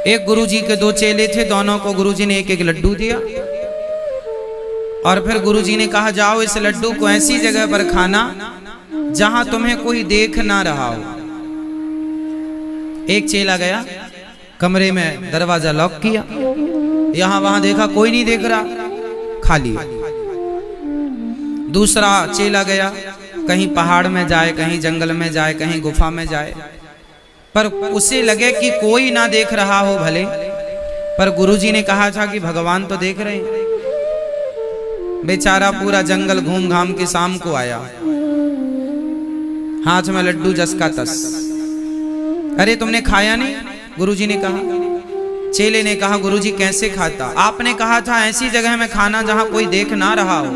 एक गुरुजी के दो चेले थे, दोनों को गुरुजी ने एक एक लड्डू दिया और फिर गुरुजी ने कहा जाओ इस लड्डू को ऐसी जगह पर खाना जहां तुम्हें कोई देख ना रहा हो। एक चेला गया, कमरे में दरवाजा लॉक किया, यहां वहां देखा कोई नहीं देख रहा, खा लिया। दूसरा चेला गया, कहीं पहाड़ में जाए, कहीं जंगल में जाए, कहीं गुफा में जाए, पर उसे लगे कि कोई ना देख रहा हो भले, पर गुरुजी ने कहा था कि भगवान तो देख रहे हैं। बेचारा पूरा जंगल घूम घाम के शाम को आया, हाथ में लड्डू जस का तस। अरे तुमने खाया नहीं? गुरुजी ने कहा। चेले ने कहा गुरुजी कैसे खाता? आपने कहा था ऐसी जगह में खाना जहां कोई देख ना रहा हो,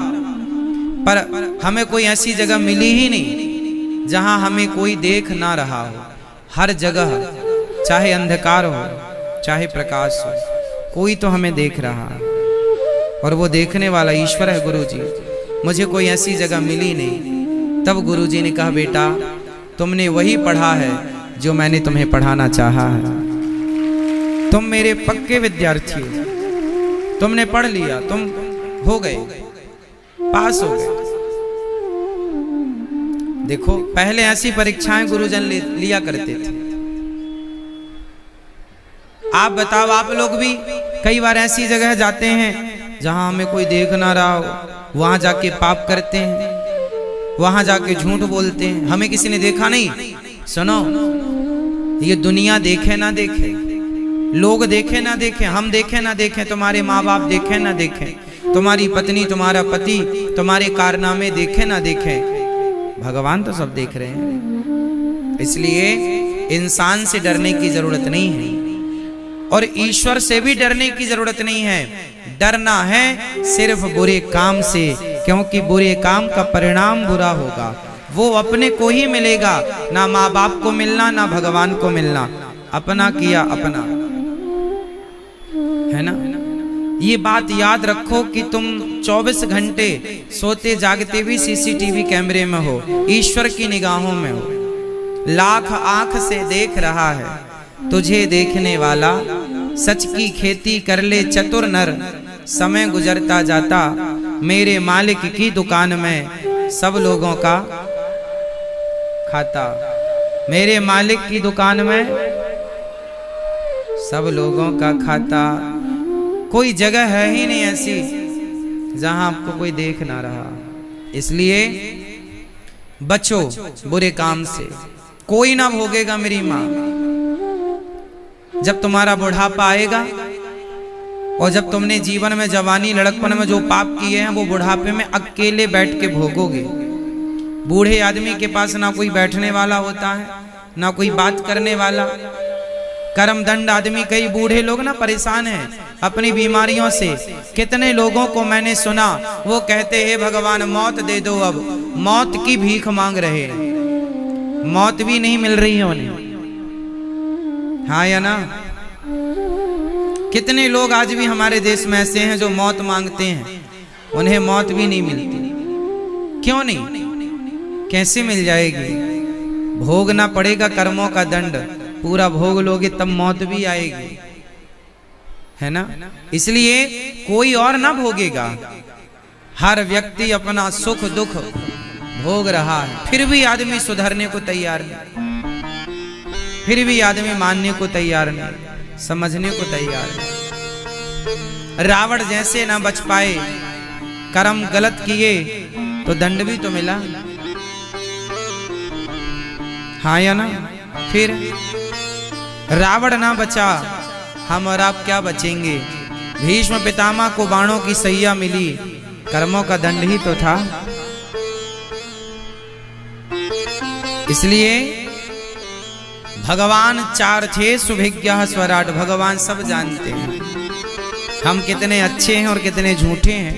पर हमें कोई ऐसी जगह मिली ही नहीं जहां हमें कोई देख ना रहा हो। हर जगह चाहे अंधकार हो चाहे प्रकाश हो, कोई तो हमें देख रहा है और वो देखने वाला ईश्वर है गुरुजी। मुझे कोई ऐसी जगह मिली नहीं। तब गुरुजी ने कहा बेटा तुमने वही पढ़ा है जो मैंने तुम्हें पढ़ाना चाहा है। तुम मेरे पक्के विद्यार्थी हो, तुमने पढ़ लिया, तुम हो गए, पास हो गए। देखो पहले ऐसी परीक्षाएं गुरुजन लिया करते थे। आप बताओ, आप लोग भी कई बार ऐसी जगह जाते हैं जहां हमें कोई देख ना रहा हो, वहां जाके पाप करते हैं, वहां जाके झूठ बोलते हैं। हमें किसी ने देखा नहीं। सुनो, ये दुनिया देखे ना देखे, लोग देखे ना देखे, हम देखे ना देखे, तुम्हारे माँ बाप देखे ना देखे, तुम्हारी पत्नी तुम्हारा पति तुम्हारे कारनामे देखे ना देखे, भगवान तो सब देख रहे हैं। इसलिए इंसान से डरने की जरूरत नहीं है और ईश्वर से भी डरने की जरूरत नहीं है। डरना है सिर्फ बुरे काम से, क्योंकि बुरे काम का परिणाम बुरा होगा। वो अपने को ही मिलेगा, ना माँ बाप को मिलना ना भगवान को मिलना। अपना किया अपना, है ना? ये बात याद रखो कि तुम 24 घंटे सोते जागते भी सीसीटीवी कैमरे में हो, ईश्वर की निगाहों में हो। लाख आंख से देख रहा है तुझे देखने वाला, सच की खेती कर ले चतुर नर, समय गुजरता जाता मेरे मालिक की दुकान में सब लोगों का खाता। मेरे मालिक की दुकान में सब लोगों का खाता। कोई जगह है ही नहीं ऐसी जहां आपको कोई देख ना रहा। इसलिए बचो बुरे काम से, कोई ना भोगेगा मेरी मां। जब तुम्हारा बुढ़ापा आएगा और जब तुमने जीवन में जवानी लड़कपन में जो पाप किए हैं वो बुढ़ापे में अकेले बैठ के भोगोगे। बूढ़े आदमी के पास ना कोई बैठने वाला होता है ना कोई बात करने वाला। कर्म दंड आदमी, कई बूढ़े लोग ना परेशान हैं अपनी बीमारियों से। कितने लोगों को मैंने सुना वो कहते हैं भगवान मौत दे दो, अब मौत की भीख मांग रहे हैं, मौत भी नहीं मिल रही है उन्हें। हाँ या ना? कितने लोग आज भी हमारे देश में ऐसे हैं जो मौत मांगते हैं, उन्हें मौत भी नहीं मिलती। क्यों नहीं? कैसे मिल जाएगी? भोगना पड़ेगा कर्मों का दंड, पूरा भोग लोगे तब मौत भी आएगी, है ना? इसलिए कोई और ना भोगेगा। हर व्यक्ति अपना सुख दुख भोग रहा है, फिर भी आदमी सुधरने को तैयार नहीं, फिर भी आदमी मानने को तैयार नहीं, समझने को तैयार नहीं। रावण जैसे ना बच पाए, कर्म गलत किए तो दंड भी तो मिला, हाँ या ना? फिर रावण ना बचा, हम और आप क्या बचेंगे? भीष्म पितामह को बाणों की सैया मिली, कर्मों का दंड ही तो था। इसलिए भगवान चार थे सुभिज्ञः स्वराट, भगवान सब जानते हैं हम कितने अच्छे हैं और कितने झूठे हैं,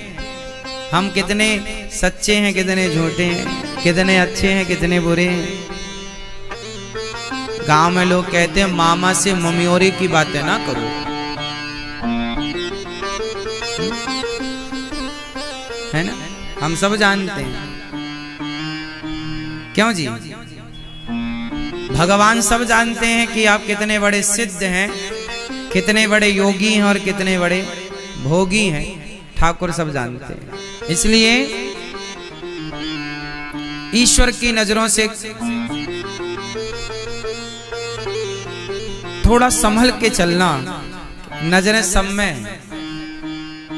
हम कितने सच्चे हैं कितने झूठे हैं, कितने अच्छे हैं कितने बुरे हैं। गांव में लोग कहते हैं मामा से ममियोरी की बातें ना करो, है ना? हम सब जानते हैं। क्यों जी? भगवान सब जानते हैं कि आप कितने बड़े सिद्ध हैं कितने बड़े योगी हैं और कितने बड़े भोगी हैं, ठाकुर सब जानते हैं। इसलिए ईश्वर की नजरों से थोड़ा संभल के चलना, नजरें सब में।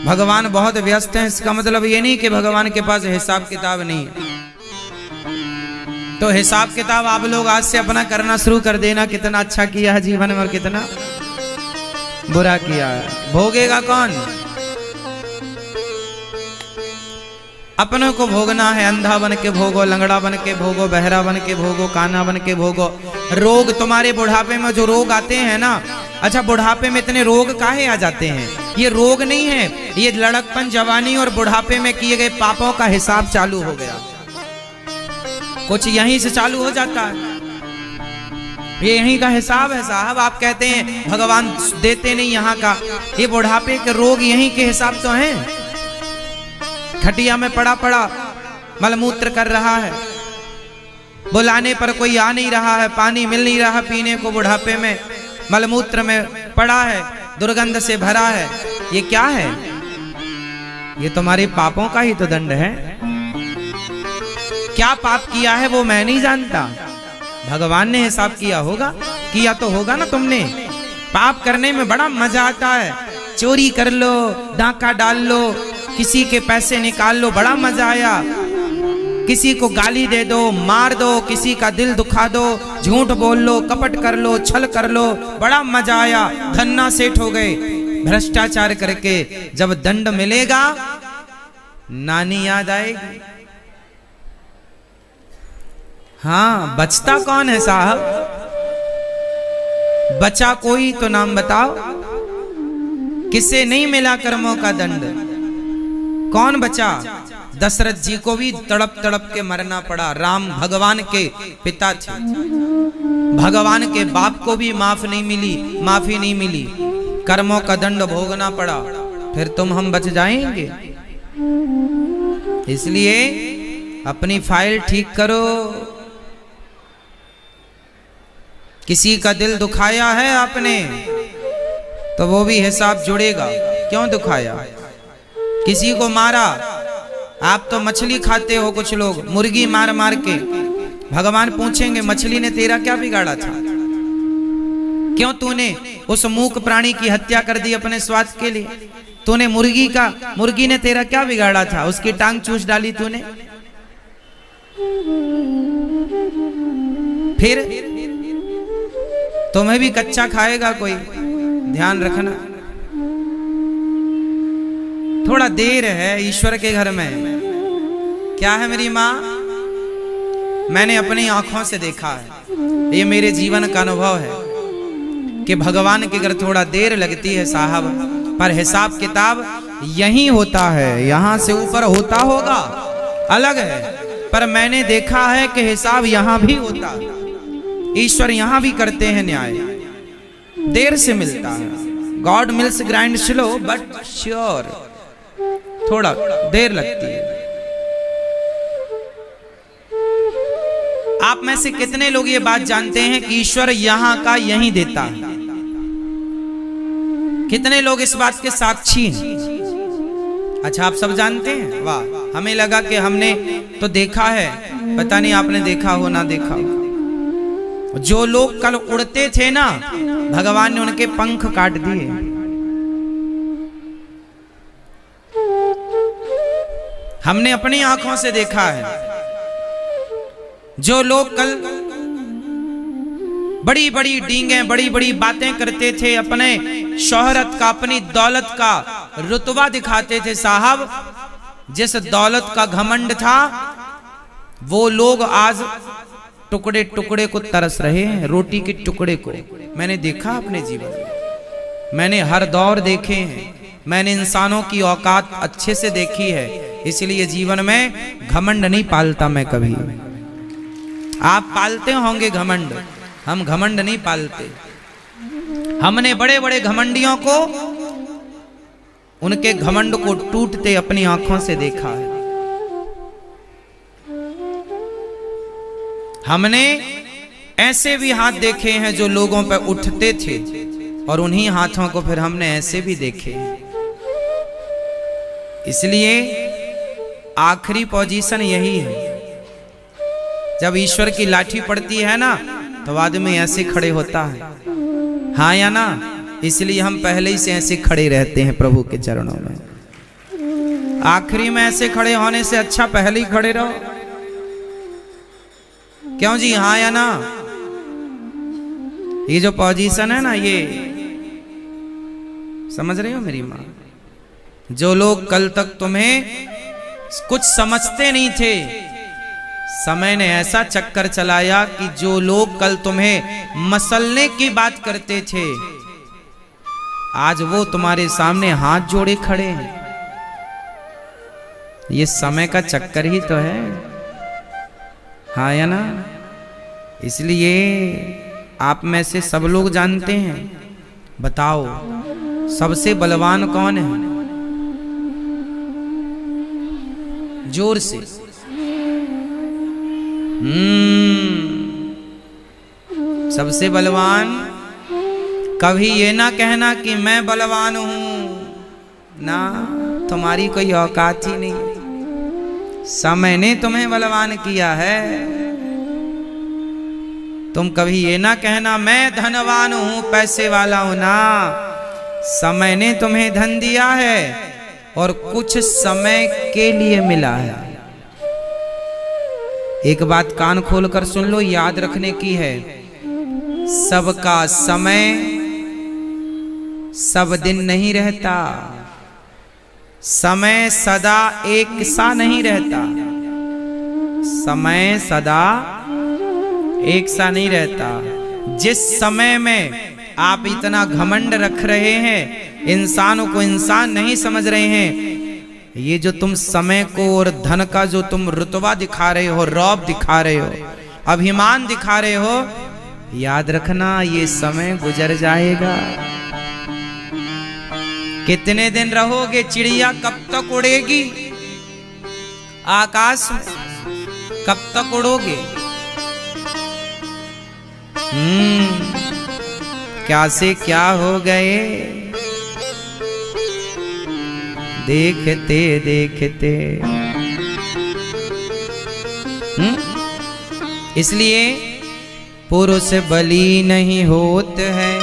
भगवान बहुत व्यस्त हैं, इसका मतलब ये नहीं कि भगवान के पास हिसाब किताब नहीं है। तो हिसाब किताब आप लोग आज से अपना करना शुरू कर देना, कितना अच्छा किया है जीवन में और कितना बुरा किया है। भोगेगा कौन? अपनों को भोगना है। अंधा बन के भोगो, लंगड़ा बन के भोगो, बहरा बन के भोगो, काना बन के भोगो। रोग तुम्हारे बुढ़ापे में जो रोग आते हैं ना, अच्छा बुढ़ापे में इतने रोग काहे आ जाते हैं? ये रोग नहीं है, ये लड़कपन, जवानी और बुढ़ापे में किए गए पापों का हिसाब चालू हो गया। कुछ यहीं से चालू हो जाता है, ये यहीं का हिसाब है साहब। आप कहते हैं भगवान देते नहीं यहाँ का, ये बुढ़ापे के रोग यहीं के हिसाब तो हैं। खटिया में पड़ा पड़ा मलमूत्र कर रहा है, बुलाने पर कोई आ नहीं रहा है, पानी मिल नहीं रहा पीने को, बुढ़ापे में मलमूत्र में पड़ा है, दुर्गंध से भरा है। ये क्या है? ये तुम्हारे पापों का ही तो दंड है। क्या पाप किया है वो मैं नहीं जानता, भगवान ने हिसाब किया होगा, किया तो होगा ना तुमने। पाप करने में बड़ा मजा आता है, चोरी कर लो, डाका डाल लो, किसी के पैसे निकाल लो, बड़ा मजा आया। किसी को गाली दे दो, मार दो, किसी का दिल दुखा दो, झूठ बोल लो, कपट कर लो, छल कर लो, बड़ा मजा आया। धन्ना सेठ हो गए भ्रष्टाचार करके। जब दंड मिलेगा नानी याद आएगी। हाँ, बचता कौन है साहब? बचा कोई तो नाम बताओ। किसे नहीं मिला कर्मों का दंड? कौन बचा? दशरथ जी को भी तड़प तड़प के मरना पड़ा। राम भगवान के पिता थे, भगवान के बाप को भी माफी नहीं मिली, कर्मों का दंड भोगना पड़ा। फिर तुम हम बच जाएंगे? इसलिए अपनी फाइल ठीक करो। किसी का दिल दुखाया है आपने तो वो भी हिसाब जुड़ेगा, क्यों दुखाया? किसी को मारा, आप तो मछली खाते हो, कुछ लोग मुर्गी मार मार के। भगवान पूछेंगे मछली ने तेरा क्या बिगाड़ा था? क्यों तूने उस मूक प्राणी की हत्या कर दी अपने स्वार्थ के लिए? तूने मुर्गी ने तेरा क्या बिगाड़ा था? उसकी टांग चूस डाली तूने। फिर तुम्हें भी कच्चा खाएगा कोई, ध्यान रखना। थोड़ा देर है ईश्वर के घर में। क्या है मेरी माँ? मैंने अपनी आंखों से देखा है, ये मेरे जीवन का अनुभव है कि भगवान के घर थोड़ा देर लगती है साहब, पर हिसाब किताब यहीं होता है। यहां से ऊपर होता होगा अलग है, पर मैंने देखा है कि हिसाब यहां भी होता है। ईश्वर यहां भी करते हैं न्याय, देर से मिलता है। God mills grind slow but sure, थोड़ा देर लगती है। आप में से कितने लोग ये बात जानते हैं कि ईश्वर यहां का यहीं देता है? कितने लोग इस बात के साक्षी हैं? अच्छा, आप सब जानते हैं? वाह, हमें लगा कि हमने तो देखा है, पता नहीं आपने देखा हो ना देखा हो। जो लोग कल उड़ते थे ना, भगवान ने उनके पंख काट दिए। हमने अपनी आंखों से देखा है। जो लोग कल बड़ी बड़ी डींगे, बड़ी बड़ी बातें करते थे, अपने शोहरत का, अपनी दौलत का रुतबा दिखाते थे साहब, जिस दौलत का घमंड था, वो लोग आज टुकड़े टुकड़े को तरस रहे हैं, रोटी के टुकड़े को। मैंने देखा अपने जीवन में, मैंने हर दौर देखे हैं, मैंने इंसानों की औकात अच्छे से देखी है। इसलिए जीवन में घमंड नहीं पालता मैं कभी। आप पालते होंगे घमंड, हम घमंड नहीं पालते। हमने बड़े बड़े घमंडियों को, उनके घमंड को टूटते अपनी आंखों से देखा है। हमने ऐसे भी हाथ देखे हैं जो लोगों पर उठते थे, और उन्हीं हाथों को फिर हमने ऐसे भी देखे। इसलिए आखिरी पोजीशन यही है, जब ईश्वर की लाठी पड़ती है ना तो आदमी ऐसे खड़े होता है, हाँ या ना। इसलिए हम पहले ही से ऐसे खड़े रहते हैं प्रभु के चरणों में। आखिरी में ऐसे खड़े होने से अच्छा पहले ही खड़े रहो, क्यों जी, हाँ या ना। ये जो पोजीशन है ना, ये समझ रहे हो मेरी माँ। जो लोग कल तक तुम्हें कुछ समझते नहीं थे, समय ने ऐसा चक्कर चलाया कि जो लोग कल तुम्हें मसलने की बात करते थे, आज वो तुम्हारे सामने हाथ जोड़े खड़े हैं। ये समय का चक्कर ही तो है, हाँ या ना। इसलिए आप में से सब लोग जानते हैं, बताओ सबसे बलवान कौन है? जोर से। सबसे बलवान। कभी ये ना कहना कि मैं बलवान हूं ना, तुम्हारी कोई औकात ही नहीं। समय ने तुम्हें बलवान किया है। तुम कभी ये ना कहना मैं धनवान हूं, पैसे वाला हूं ना। समय ने तुम्हें धन दिया है और कुछ समय के लिए मिला है। एक बात कान खोलकर सुन लो, याद रखने की है। सबका समय सब दिन नहीं रहता, समय सदा एक सा नहीं रहता, समय सदा एक सा नहीं रहता। जिस समय में आप इतना घमंड रख रहे हैं, इंसानों को इंसान नहीं समझ रहे हैं, ये जो तुम समय को और धन का जो तुम रुतबा दिखा रहे हो, रौब दिखा रहे हो, अभिमान दिखा रहे हो, याद रखना ये समय गुजर जाएगा। कितने दिन रहोगे? चिड़िया कब तक उड़ेगी आकाश में? कब तक उड़ोगे? क्या से क्या हो गए देखते देखते। इसलिए पुरुष बली नहीं होत है,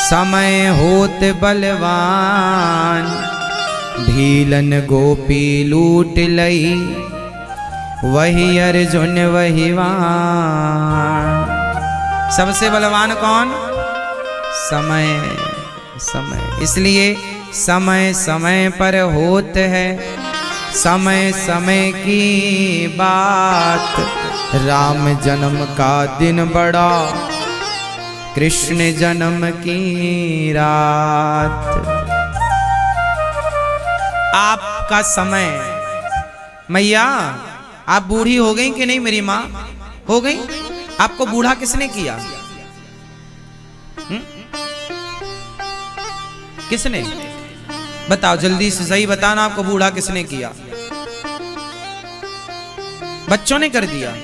समय होत बलवान। भीलन गोपी लूट लई, वही अर्जुन वही वान। सबसे बलवान कौन? समय। समय। इसलिए समय समय पर होत है, समय समय की बात। राम जन्म का दिन बड़ा, कृष्ण जन्म की रात। आपका समय। मैया आप बूढ़ी हो गई कि नहीं? मेरी माँ हो गई। आपको बूढ़ा किसने किया? किसने? बताओ जल्दी से, सही बताना, आपको बूढ़ा किसने किया? बच्चों ने कर दिया।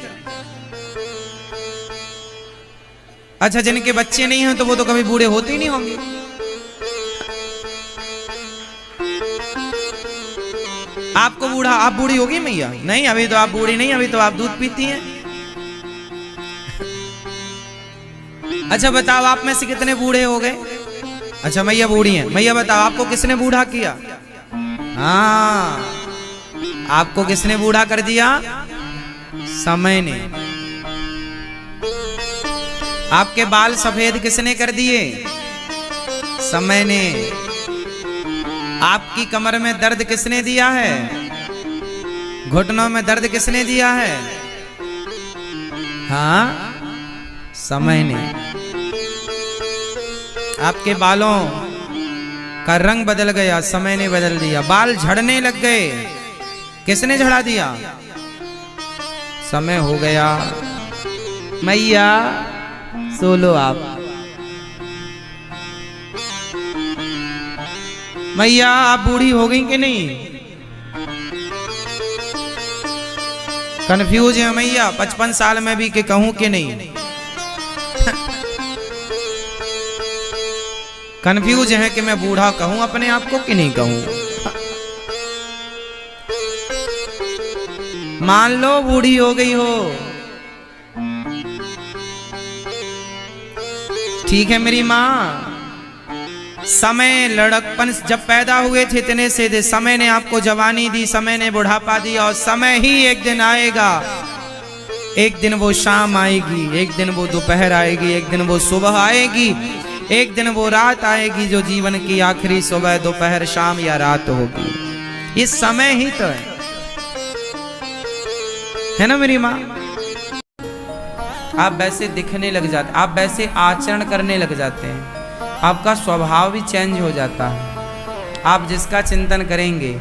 अच्छा, जिनके बच्चे नहीं हैं तो वो तो कभी बूढ़े होते ही नहीं होंगे। आपको बूढ़ा, आप बूढ़ी होगी मैया? नहीं, अभी तो आप बूढ़ी नहीं, अभी तो आप दूध पीती हैं। अच्छा बताओ, आप में से कितने बूढ़े हो गए? अच्छा मैया बूढ़ी हैं। मैया बताओ, आपको किसने बूढ़ा किया? हाँ, आपको किसने बूढ़ा कर दिया? समय ने। आपके बाल सफेद किसने कर दिए? समय ने। आपकी कमर में दर्द किसने दिया है? घुटनों में दर्द किसने दिया है? हाँ, समय ने। आपके बालों का रंग बदल गया, समय ने बदल दिया। बाल झड़ने लग गए, किसने झड़ा दिया? समय हो गया। मैया सो लो आप। मैया आप बूढ़ी हो गई कि नहीं? कंफ्यूज है मैया, 55 साल में भी कि कहूं कि नहीं? कंफ्यूज हैं कि मैं बूढ़ा कहूं अपने आप को कि नहीं कहूं। मान लो बूढ़ी हो गई हो, ठीक है मेरी माँ, समय लड़कपन जब पैदा हुए थे इतने से दे, समय ने आपको जवानी दी, समय ने बुढ़ापा दिया, और समय ही एक दिन आएगा, एक दिन वो शाम आएगी, एक दिन वो दोपहर आएगी, एक दिन वो सुबह आएगी, एक दिन वो रात आएगी, जो जीवन की आखिरी सुबह दोपहर शाम या रात होगी। ये समय ही तो है ना मेरी माँ। आप वैसे दिखने लग जाते, आप वैसे आचरण करने लग जाते हैं, आपका स्वभाव भी चेंज हो जाता है। आप जिसका चिंतन करेंगे,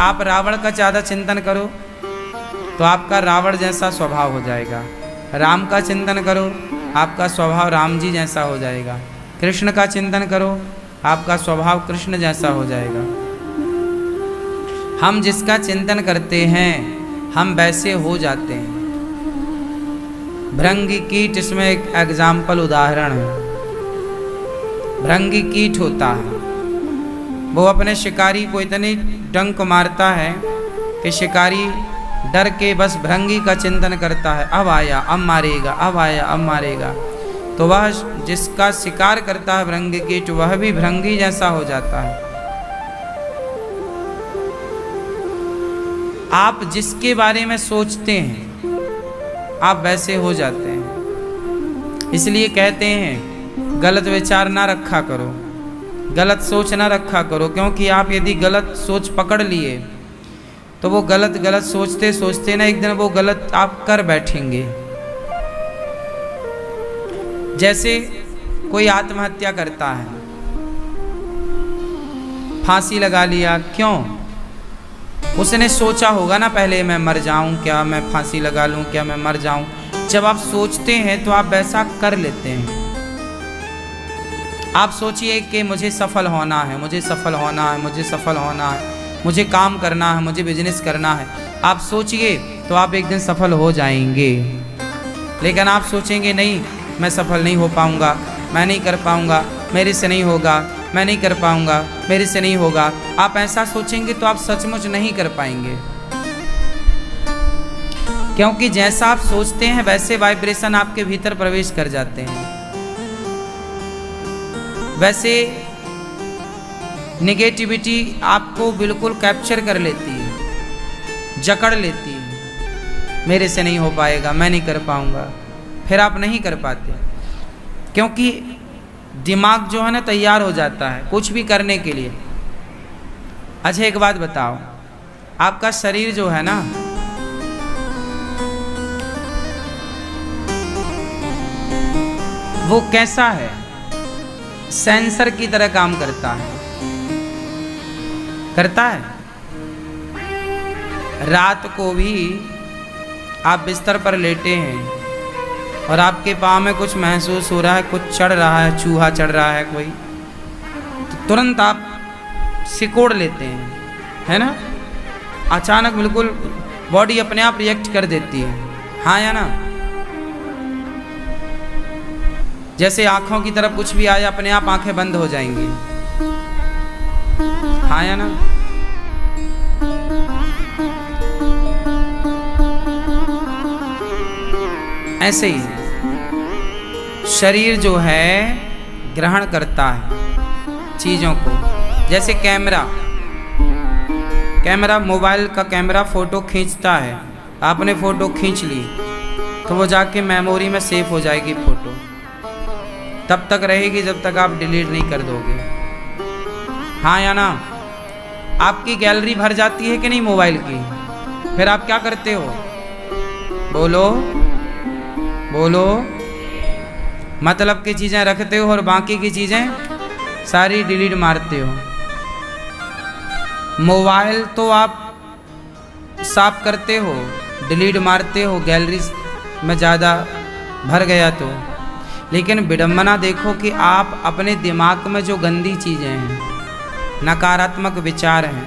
आप रावण का ज़्यादा चिंतन करो तो आपका रावण जैसा स्वभाव हो जाएगा। राम का चिंतन करो, आपका स्वभाव राम जी जैसा हो जाएगा। कृष्ण का चिंतन करो, आपका स्वभाव कृष्ण जैसा हो जाएगा। हम जिसका चिंतन करते हैं हम वैसे हो जाते हैं। भृंगी कीट इसमें एक एग्जाम्पल उदाहरण है। भृंगी कीट होता है, वो अपने शिकारी को इतनी डंक मारता है कि शिकारी डर के बस भृंगी का चिंतन करता है, अब आया अब मारेगा, अब आया अब मारेगा। तो वह जिसका शिकार करता है भृंगी कीट, वह भी भृंगी जैसा हो जाता है। आप जिसके बारे में सोचते हैं आप वैसे हो जाते हैं। इसलिए कहते हैं गलत विचार ना रखा करो, गलत सोच ना रखा करो, क्योंकि आप यदि गलत सोच पकड़ लिए तो वो गलत सोचते सोचते ना एक दिन वो गलत आप कर बैठेंगे। जैसे कोई आत्महत्या करता है, फांसी लगा लिया, क्यों? उसने सोचा होगा ना पहले, मैं मर जाऊं क्या, मैं फांसी लगा लूं क्या, मैं मर जाऊं। जब आप सोचते हैं तो आप वैसा कर लेते हैं। आप सोचिए कि मुझे सफल होना है, मुझे सफल होना है, मुझे सफल होना है, मुझे काम करना है, मुझे बिजनेस करना है। आप सोचिए तो आप एक दिन सफल हो जाएंगे। लेकिन आप सोचेंगे नहीं, मैं सफल नहीं हो पाऊंगा, मैं नहीं कर पाऊंगा, मेरे से नहीं होगा, मैं नहीं कर पाऊंगा, मेरे से नहीं होगा। आप ऐसा सोचेंगे तो आप सचमुच नहीं कर पाएंगे, क्योंकि जैसा आप सोचते हैं वैसे वाइब्रेशन आपके भीतर प्रवेश कर जाते हैं। वैसे नेगेटिविटी आपको बिल्कुल कैप्चर कर लेती है, जकड़ लेती है। मेरे से नहीं हो पाएगा, मैं नहीं कर पाऊंगा, फिर आप नहीं कर पाते, क्योंकि दिमाग जो है ना तैयार हो जाता है कुछ भी करने के लिए। अच्छा एक बात बताओ, आपका शरीर जो है ना, वो कैसा है? सेंसर की तरह काम करता है, करता है। रात को भी आप बिस्तर पर लेटे हैं और आपके पाँव में कुछ महसूस हो रहा है, कुछ चढ़ रहा है, चूहा चढ़ रहा है कोई, तो तुरंत आप सिकोड़ लेते हैं, है ना? अचानक बिल्कुल बॉडी अपने आप रिएक्ट कर देती है, हाँ या ना? जैसे आंखों की तरफ कुछ भी आया अपने आप आंखें बंद हो जाएंगी, हाँ या ना? ऐसे ही शरीर जो है ग्रहण करता है चीज़ों को। जैसे कैमरा मोबाइल का कैमरा फ़ोटो खींचता है, आपने फ़ोटो खींच ली तो वो जाके मेमोरी में सेव हो जाएगी फ़ोटो, तब तक रहेगी जब तक आप डिलीट नहीं कर दोगे, हाँ या ना? आपकी गैलरी भर जाती है कि नहीं मोबाइल की, फिर आप क्या करते हो? बोलो बोलो। मतलब की चीज़ें रखते हो और बाकी की चीज़ें सारी डिलीट मारते हो। मोबाइल तो आप साफ करते हो, डिलीट मारते हो, गैलरी में ज़्यादा भर गया तो। लेकिन विडंबना देखो कि आप अपने दिमाग में जो गंदी चीज़ें हैं, नकारात्मक विचार हैं,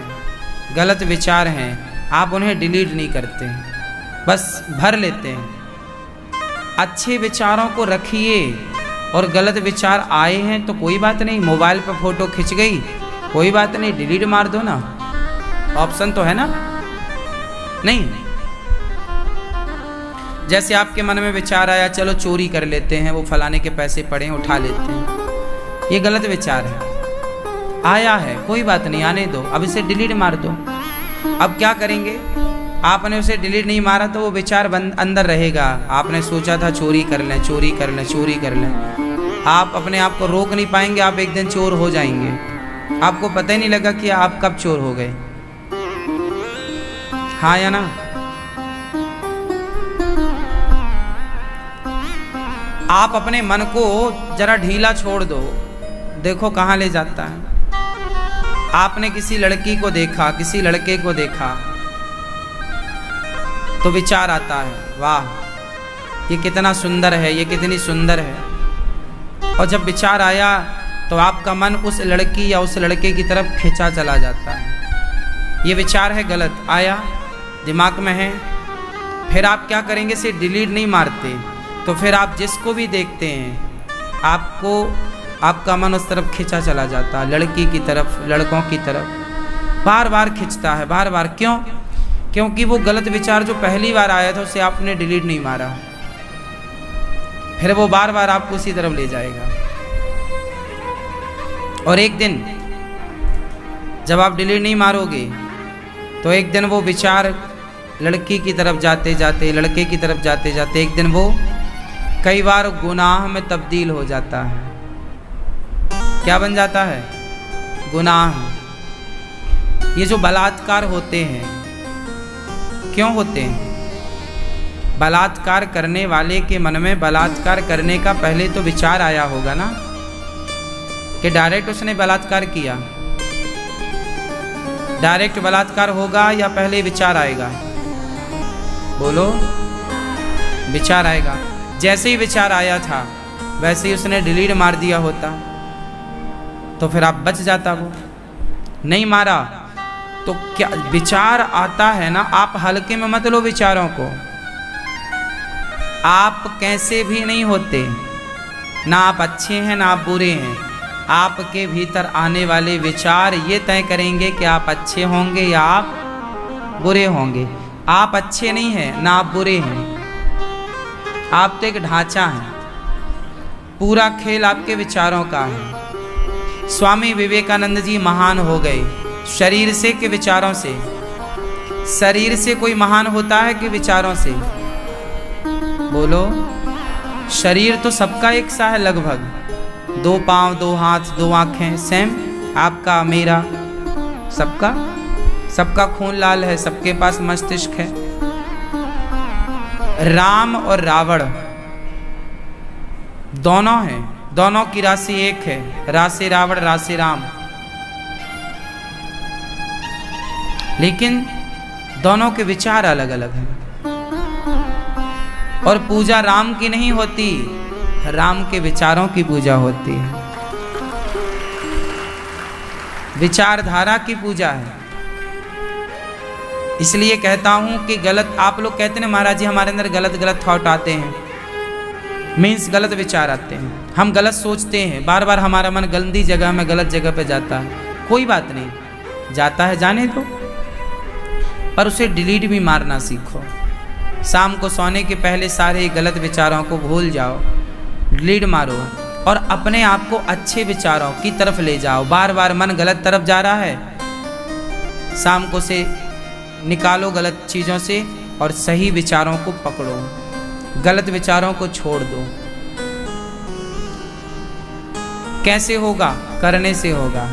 गलत विचार हैं, आप उन्हें डिलीट नहीं करते, बस भर लेते हैं। अच्छे विचारों को रखिए, और गलत विचार आए हैं तो कोई बात नहीं, मोबाइल पर फोटो खिंच गई, कोई बात नहीं, डिलीट मार दो ना, ऑप्शन तो है ना। नहीं, जैसे आपके मन में विचार आया चलो चोरी कर लेते हैं, वो फलाने के पैसे पड़े हैं उठा लेते हैं, ये गलत विचार है, आया है कोई बात नहीं, आने दो, अब इसे डिलीट मार दो। अब क्या करेंगे, आपने उसे डिलीट नहीं मारा तो वो विचार अंदर रहेगा। आपने सोचा था चोरी कर लें, चोरी कर लें, चोरी कर लें, आप अपने आप को रोक नहीं पाएंगे, आप एक दिन चोर हो जाएंगे, आपको पता ही नहीं लगा कि आप कब चोर हो गए। हाँ या ना? आप अपने मन को जरा ढीला छोड़ दो, देखो कहाँ ले जाता है। आपने किसी लड़की को देखा, किसी लड़के को देखा तो विचार आता है, वाह ये कितना सुंदर है, ये कितनी सुंदर है। और जब विचार आया तो आपका मन उस लड़की या उस लड़के की तरफ खींचा चला जाता है। ये विचार है गलत, आया दिमाग में है, फिर आप क्या करेंगे, इसे डिलीट नहीं मारते, तो फिर आप जिसको भी देखते हैं आपको आपका मन उस तरफ खींचा चला जाता है, लड़की की तरफ, लड़कों की तरफ बार बार खींचता है, बार बार। क्यों? क्योंकि वो गलत विचार जो पहली बार आया था उसे आपने डिलीट नहीं मारा, फिर वो बार बार आपको उसी तरफ ले जाएगा। और एक दिन जब आप डिलीट नहीं मारोगे तो एक दिन वो विचार लड़की की तरफ जाते जाते, लड़के की तरफ जाते जाते, एक दिन वो कई बार गुनाह में तब्दील हो जाता है। क्या बन जाता है? गुनाह। ये जो बलात्कार होते हैं, क्यों होते हैं? बलात्कार करने वाले के मन में बलात्कार करने का पहले तो विचार आया होगा ना, कि डायरेक्ट उसने बलात्कार किया। डायरेक्ट बलात्कार होगा या पहले विचार आएगा? बोलो, विचार आएगा। जैसे ही विचार आया था वैसे ही उसने डिलीट मार दिया होता तो फिर आप बच जाता। वो नहीं मारा तो क्या विचार आता है ना, आप हल्के में मत लो विचारों को। आप कैसे भी नहीं होते, ना आप अच्छे हैं ना आप बुरे हैं। आपके भीतर आने वाले विचार ये तय करेंगे कि आप अच्छे होंगे या आप बुरे होंगे। आप अच्छे नहीं हैं ना आप बुरे हैं, आप तो एक ढांचा है, पूरा खेल आपके विचारों का है। स्वामी विवेकानंद जी महान हो गए शरीर से कि विचारों से? शरीर से कोई महान होता है कि विचारों से? बोलो, शरीर तो सबका एक सा है लगभग, 2 पांव, 2 हाथ, 2 आंखें, सेम आपका मेरा, सबका। सबका खून लाल है, सबके पास मस्तिष्क है। राम और रावण दोनों हैं, दोनों की राशि एक है, राशि रावण राशि राम, लेकिन दोनों के विचार अलग अलग हैं। और पूजा राम की नहीं होती, राम के विचारों की पूजा होती है, विचारधारा की पूजा है। इसलिए कहता हूं कि गलत, आप लोग कहते हैं महाराज जी हमारे अंदर गलत गलत थॉट आते हैं, मीन्स गलत विचार आते हैं, हम गलत सोचते हैं, बार बार हमारा मन गंदी जगह में गलत जगह पे जाता है। कोई बात नहीं, जाता है जाने दो, पर उसे डिलीट भी मारना सीखो। शाम को सोने के पहले सारे गलत विचारों को भूल जाओ, डिलीट मारो और अपने आप को अच्छे विचारों की तरफ ले जाओ। बार बार मन गलत तरफ जा रहा है, शाम को से निकालो गलत चीज़ों से और सही विचारों को पकड़ो, गलत विचारों को छोड़ दो। कैसे होगा? करने से होगा।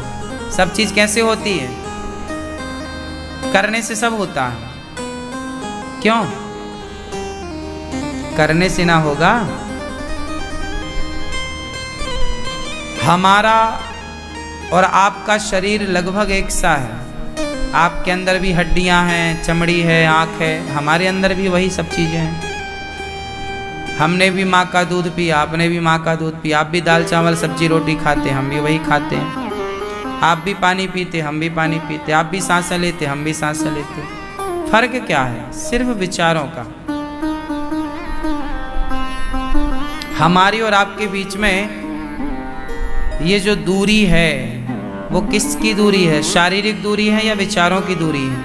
सब चीज़ कैसे होती है? करने से सब होता है। क्यों? करने से ना होगा। हमारा और आपका शरीर लगभग एक सा है, आपके अंदर भी हड्डियां हैं, चमड़ी है, आँख है, हमारे अंदर भी वही सब चीज़ें हैं। हमने भी माँ का दूध पिया, आपने भी माँ का दूध पिया, आप भी दाल चावल सब्जी रोटी खाते, हम भी वही खाते हैं। आप भी पानी पीते, हम भी पानी पीते, आप भी सांसें लेते, हम भी सांसें लेते। फर्क क्या है? सिर्फ विचारों का। हमारी और आपके बीच में ये जो दूरी है वो किसकी दूरी है? शारीरिक दूरी है या विचारों की दूरी है?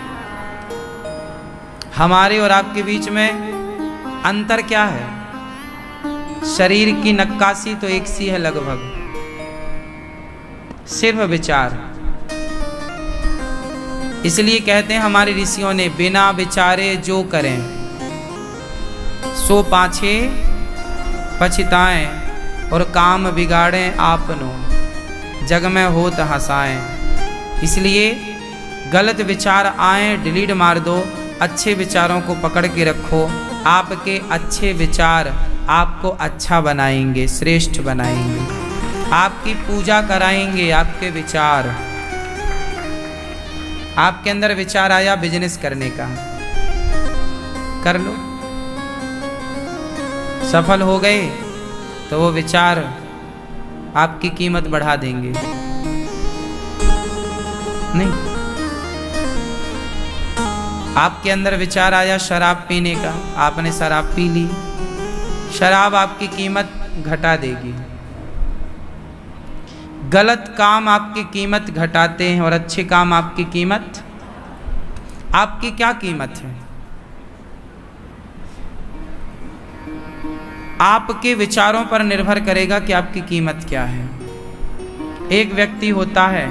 हमारे और आपके बीच में अंतर क्या है? शरीर की नक्काशी तो एक सी है लगभग, सिर्फ विचार। इसलिए कहते हैं हमारे ऋषियों ने, बिना विचारे जो करें सो पाछे पछताएं, और काम बिगाड़ें आपनो जग में होत हंसाएं। इसलिए गलत विचार आए डिलीट मार दो, अच्छे विचारों को पकड़ के रखो। आपके अच्छे विचार आपको अच्छा बनाएंगे, श्रेष्ठ बनाएंगे, आपकी पूजा कराएंगे। आपके विचार, आपके अंदर विचार आया बिजनेस करने का, कर लो, सफल हो गए तो वो विचार आपकी कीमत बढ़ा देंगे। नहीं, आपके अंदर विचार आया शराब पीने का, आपने शराब पी ली, शराब आपकी कीमत घटा देगी। गलत काम आपकी कीमत घटाते हैं और अच्छे काम आपकी कीमत, आपकी क्या कीमत है? आपके विचारों पर निर्भर करेगा कि आपकी कीमत क्या है। एक व्यक्ति होता है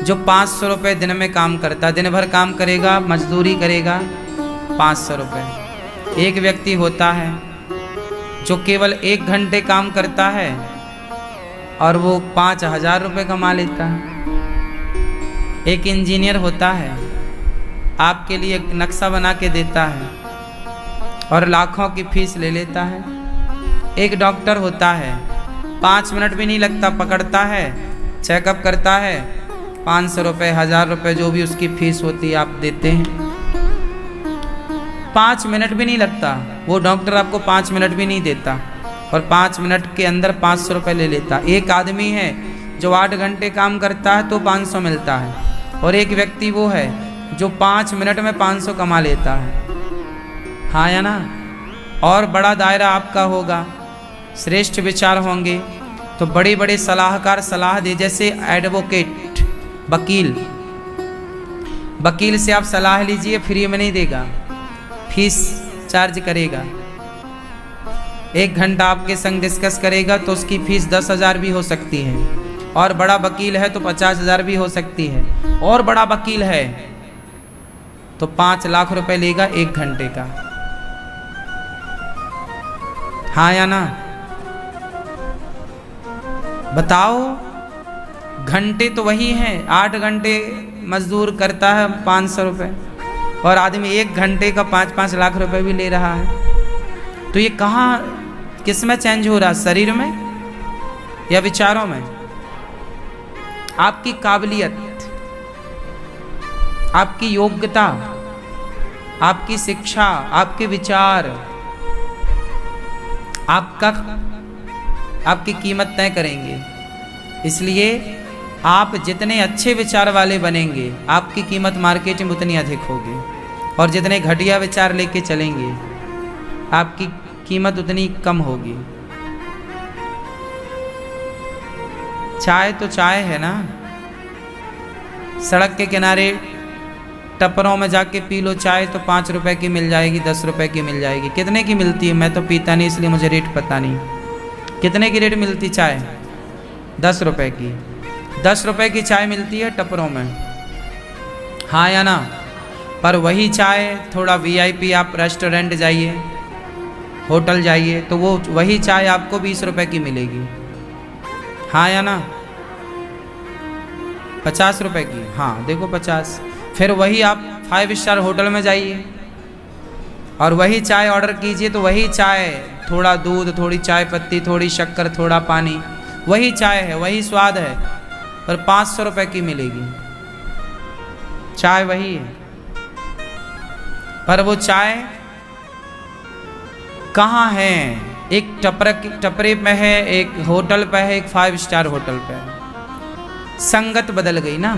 जो 500 रुपये दिन में काम करता, दिन भर काम करेगा, मजदूरी करेगा, 500 रुपये। एक व्यक्ति होता है जो केवल 1 घंटे काम करता है और वो 5000 रुपये कमा लेता है। एक इंजीनियर होता है, आपके लिए एक नक्शा बना के देता है और लाखों की फीस ले लेता है। एक डॉक्टर होता है, 5 मिनट भी नहीं लगता, पकड़ता है, चेकअप करता है, 500 रुपये, 1000 रुपये जो भी उसकी फीस होती है आप देते हैं। 5 मिनट भी नहीं लगता, वो डॉक्टर आपको 5 मिनट भी नहीं देता और 5 मिनट के अंदर 500 रुपये ले लेता। एक आदमी है जो 8 घंटे काम करता है तो 500 मिलता है, और एक व्यक्ति वो है जो 5 मिनट में 500 कमा लेता है। हाँ या ना? और बड़ा दायरा आपका होगा, श्रेष्ठ विचार होंगे तो बड़े बड़े सलाहकार सलाह दे, जैसे एडवोकेट, वकील, वकील से आप सलाह लीजिए, फ्री में नहीं देगा, फीस चार्ज करेगा। 1 घंटा आपके संग डिस्कस करेगा तो उसकी फीस 10,000 भी हो सकती है, और बड़ा वकील है तो 50,000 भी हो सकती है, और बड़ा वकील है तो 5 लाख रुपए लेगा 1 घंटे का। हाँ या ना? बताओ, घंटे तो वही हैं, 8 घंटे मजदूर करता है 500 रुपये, और आदमी 1 घंटे का 5-5 लाख रुपए भी ले रहा है। तो ये कहाँ, किस में चेंज हो रहा? शरीर में या विचारों में? आपकी काबिलियत, आपकी योग्यता, आपकी शिक्षा, आपके विचार आपकी कीमत तय करेंगे। इसलिए आप जितने अच्छे विचार वाले बनेंगे, आपकी कीमत मार्केट में उतनी अधिक होगी, और जितने घटिया विचार लेके चलेंगे आपकी कीमत उतनी कम होगी। चाय तो चाय है ना, सड़क के किनारे टपरों में जाके पी लो चाय तो 5 रुपए की मिल जाएगी, 10 रुपए की मिल जाएगी। कितने की मिलती है? मैं तो पीता नहीं इसलिए मुझे रेट पता नहीं। कितने की रेट मिलती चाय? 10 रुपए की। 10 रुपए की चाय मिलती है टपरों में, हाँ या ना? पर वही चाय थोड़ा VIP, आप रेस्टोरेंट जाइए, होटल जाइए, तो वो वही चाय आपको 20 रुपए की मिलेगी, हाँ या ना? 50 रुपए की, हाँ देखो 50। फिर वही आप 5 स्टार होटल में जाइए और वही चाय ऑर्डर कीजिए, तो वही चाय, थोड़ा दूध, थोड़ी चाय पत्ती, थोड़ी शक्कर, थोड़ा पानी, वही चाय है, वही स्वाद है, पर 500 रुपए की मिलेगी। चाय वही है, पर वो चाय कहाँ है? एक टपरे पे है, एक होटल पे है, एक 5 स्टार होटल पे है। संगत बदल गई ना,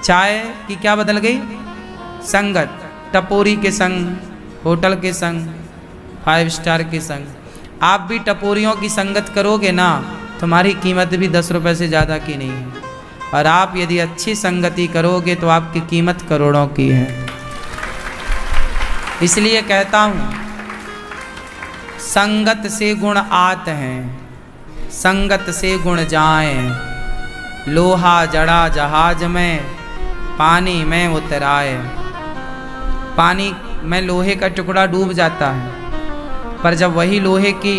चाय की क्या बदल गई? संगत। टपोरी के संग, होटल के संग, 5 स्टार के संग। आप भी टपोरियों की संगत करोगे ना, तुम्हारी कीमत भी 10 रुपए से ज़्यादा की नहीं है। और आप यदि अच्छी संगति करोगे तो आपकी कीमत करोड़ों की है। इसलिए कहता हूँ, संगत से गुण आत हैं, संगत से गुण जाएं। लोहा जड़ा जहाज में, पानी में उतराए। पानी में लोहे का टुकड़ा डूब जाता है, पर जब वही लोहे की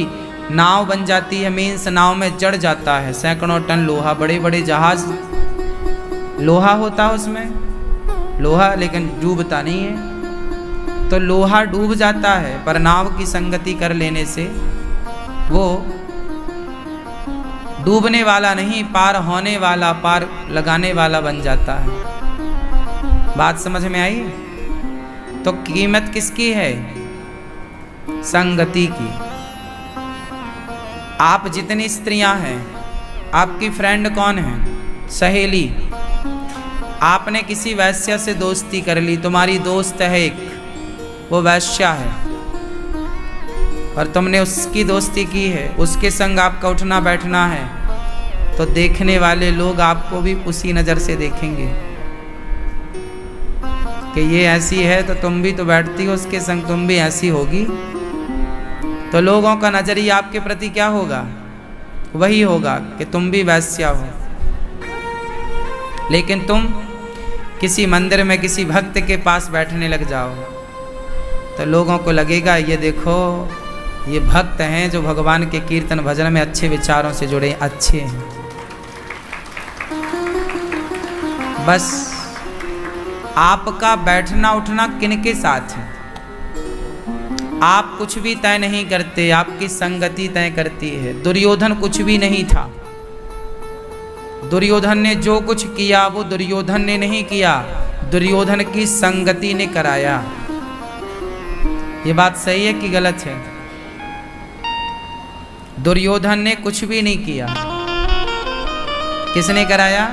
नाव बन जाती है, मीन्स नाव में जड़ जाता है सैकड़ों टन लोहा। बड़े बड़े जहाज लोहा होता है उसमें, लोहा लेकिन डूबता नहीं है। तो लोहा डूब जाता है, पर नाव की संगति कर लेने से वो डूबने वाला नहीं, पार होने वाला, पार लगाने वाला बन जाता है। बात समझ में आई? तो कीमत किसकी है? संगति की। आप जितनी स्त्रियां हैं, आपकी फ्रेंड कौन है? सहेली। आपने किसी वैश्या से दोस्ती कर ली, तुम्हारी दोस्त है एक, वो वैश्या है, और तुमने उसकी दोस्ती की है, उसके संग आपका उठना बैठना है, तो देखने वाले लोग आपको भी उसी नज़र से देखेंगे कि ये ऐसी है, तो तुम भी तो बैठती हो उसके संग, तुम भी ऐसी होगी। तो लोगों का नजरिया आपके प्रति क्या होगा? वही होगा कि तुम भी वैश्या हो। लेकिन तुम किसी मंदिर में किसी भक्त के पास बैठने लग जाओ, तो लोगों को लगेगा ये देखो, ये भक्त हैं जो भगवान के कीर्तन भजन में अच्छे विचारों से जुड़े, अच्छे हैं। बस आपका बैठना उठना किनके साथ है? आप कुछ भी तय नहीं करते, आपकी संगति तय करती है। दुर्योधन कुछ भी नहीं था। दुर्योधन ने जो कुछ किया वो दुर्योधन ने नहीं किया, दुर्योधन की संगति ने कराया। ये बात सही है कि गलत है? दुर्योधन ने कुछ भी नहीं किया, किसने कराया?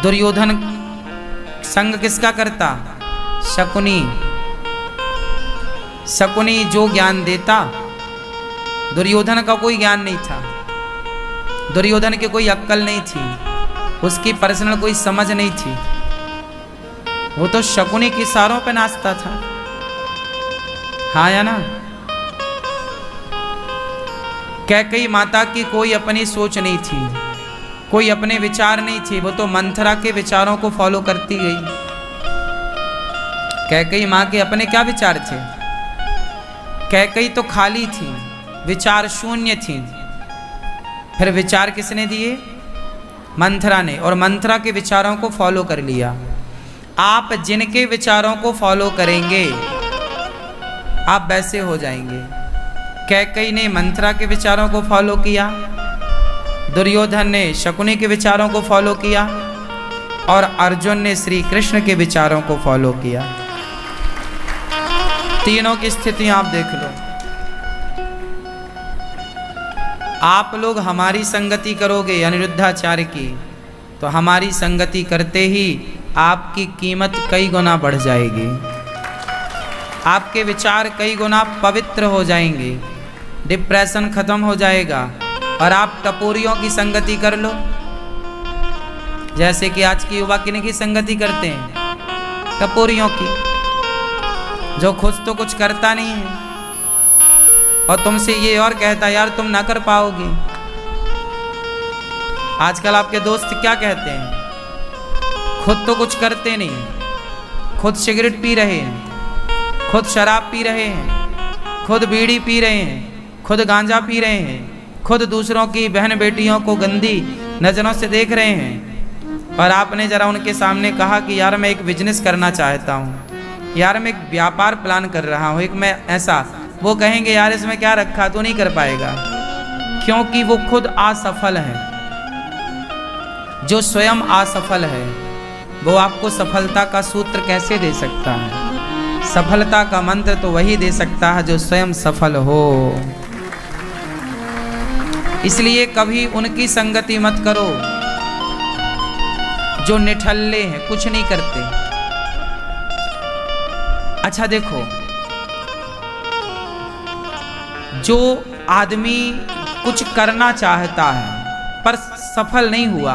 दुर्योधन संग किसका करता? शकुनी। शकुनी जो ज्ञान देता, दुर्योधन का कोई ज्ञान नहीं था, दुर्योधन की कोई अक्ल नहीं थी, उसकी पर्सनल कोई समझ नहीं थी, वो तो शकुनी के इशारों पे नाचता था। हाँ या ना? कैकेयी माता की कोई अपनी सोच नहीं थी, कोई अपने विचार नहीं थे, वो तो मंथरा के विचारों को फॉलो करती गई। कैकेयी माँ के अपने क्या विचार थे? कैकेयी तो खाली थी, विचार शून्य थी। फिर विचार किसने दिए? मंथरा ने, और मंथरा के विचारों को फॉलो कर लिया। आप जिनके विचारों को फॉलो करेंगे आप वैसे हो जाएंगे। कैकेयी ने मंथरा के विचारों को फॉलो किया, दुर्योधन ने शकुनी के विचारों को फॉलो किया, और अर्जुन ने श्री कृष्ण के विचारों को फॉलो किया। तीनों की स्थिति आप देख लो। आप लोग हमारी संगति करोगे अनिरुद्धाचार्य की, तो हमारी संगति करते ही आपकी कीमत कई गुना बढ़ जाएगी, आपके विचार कई गुना पवित्र हो जाएंगे, डिप्रेशन खत्म हो जाएगा। और आप टपोरियों की संगति कर लो, जैसे कि आज की युवा किनकी संगति करते हैं? टपोरियों की, जो खुद तो कुछ करता नहीं है और तुमसे ये और कहता यार तुम ना कर पाओगे। आजकल आपके दोस्त क्या कहते हैं? खुद तो कुछ करते नहीं, खुद सिगरेट पी रहे हैं, खुद शराब पी रहे हैं, खुद बीड़ी पी रहे हैं, खुद गांजा पी रहे हैं, खुद दूसरों की बहन बेटियों को गंदी नज़रों से देख रहे हैं। और आपने ज़रा उनके सामने कहा कि यार मैं एक बिजनेस करना चाहता हूँ, यार मैं एक व्यापार प्लान कर रहा हूँ, एक मैं ऐसा, वो कहेंगे यार इसमें क्या रखा, तो नहीं कर पाएगा, क्योंकि वो खुद असफल है। जो स्वयं असफल है वो आपको सफलता का सूत्र कैसे दे सकता है? सफलता का मंत्र तो वही दे सकता है जो स्वयं सफल हो। इसलिए कभी उनकी संगति मत करो जो निठल्ले हैं, कुछ नहीं करते। अच्छा देखो, जो आदमी कुछ करना चाहता है पर सफल नहीं हुआ,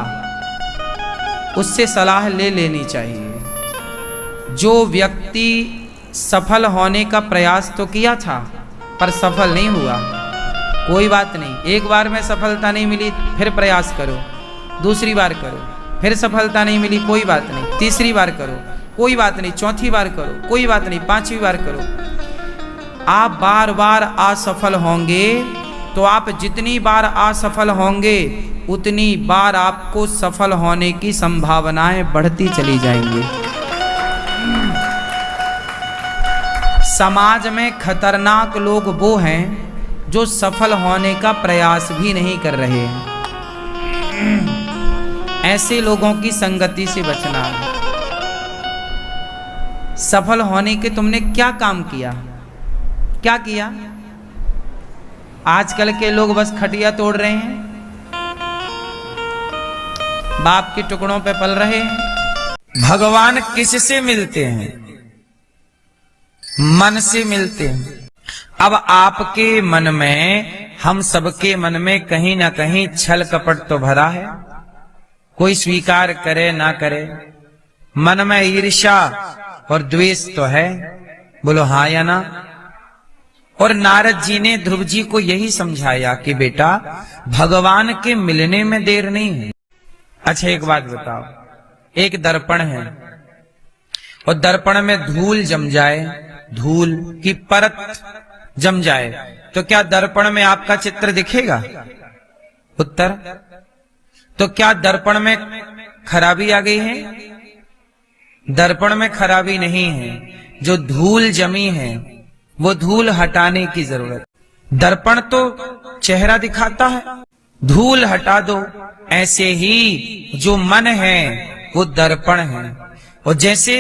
उससे सलाह ले लेनी चाहिए। जो व्यक्ति सफल होने का प्रयास तो किया था पर सफल नहीं हुआ, कोई बात नहीं, एक बार में सफलता नहीं मिली फिर प्रयास करो, दूसरी बार करो, फिर सफलता नहीं मिली कोई बात नहीं, तीसरी बार करो कोई बात नहीं, चौथी बार करो कोई बात नहीं, पांचवी बार करो। आप बार बार असफल होंगे तो आप जितनी बार असफल होंगे उतनी बार आपको सफल होने की संभावनाएं बढ़ती चली जाएंगी। समाज में खतरनाक लोग वो हैं जो सफल होने का प्रयास भी नहीं कर रहे हैं। ऐसे लोगों की संगति से बचना है। सफल होने के तुमने क्या काम किया, क्या किया? आजकल के लोग बस खटिया तोड़ रहे हैं, बाप के टुकड़ों पे पल रहे हैं। भगवान किससे मिलते हैं? मन से मिलते हैं। अब आपके मन में, हम सबके मन में कहीं ना कहीं छल कपट तो भरा है, कोई स्वीकार करे ना करे। मन में ईर्ष्या और द्वेष तो है, बोलो हाँ या ना। और नारद जी ने ध्रुव जी को यही समझाया कि बेटा भगवान के मिलने में देर नहीं है। अच्छा एक बात बताओ, एक दर्पण है और दर्पण में धूल जम जाए, धूल की परत जम जाए तो क्या दर्पण में आपका चित्र दिखेगा? उत्तर। तो क्या दर्पण में खराबी आ गई है? दर्पण में खराबी नहीं है, जो धूल जमी है वो धूल हटाने की जरूरत। दर्पण तो चेहरा दिखाता है, धूल हटा दो। ऐसे ही जो मन है वो दर्पण है, और जैसे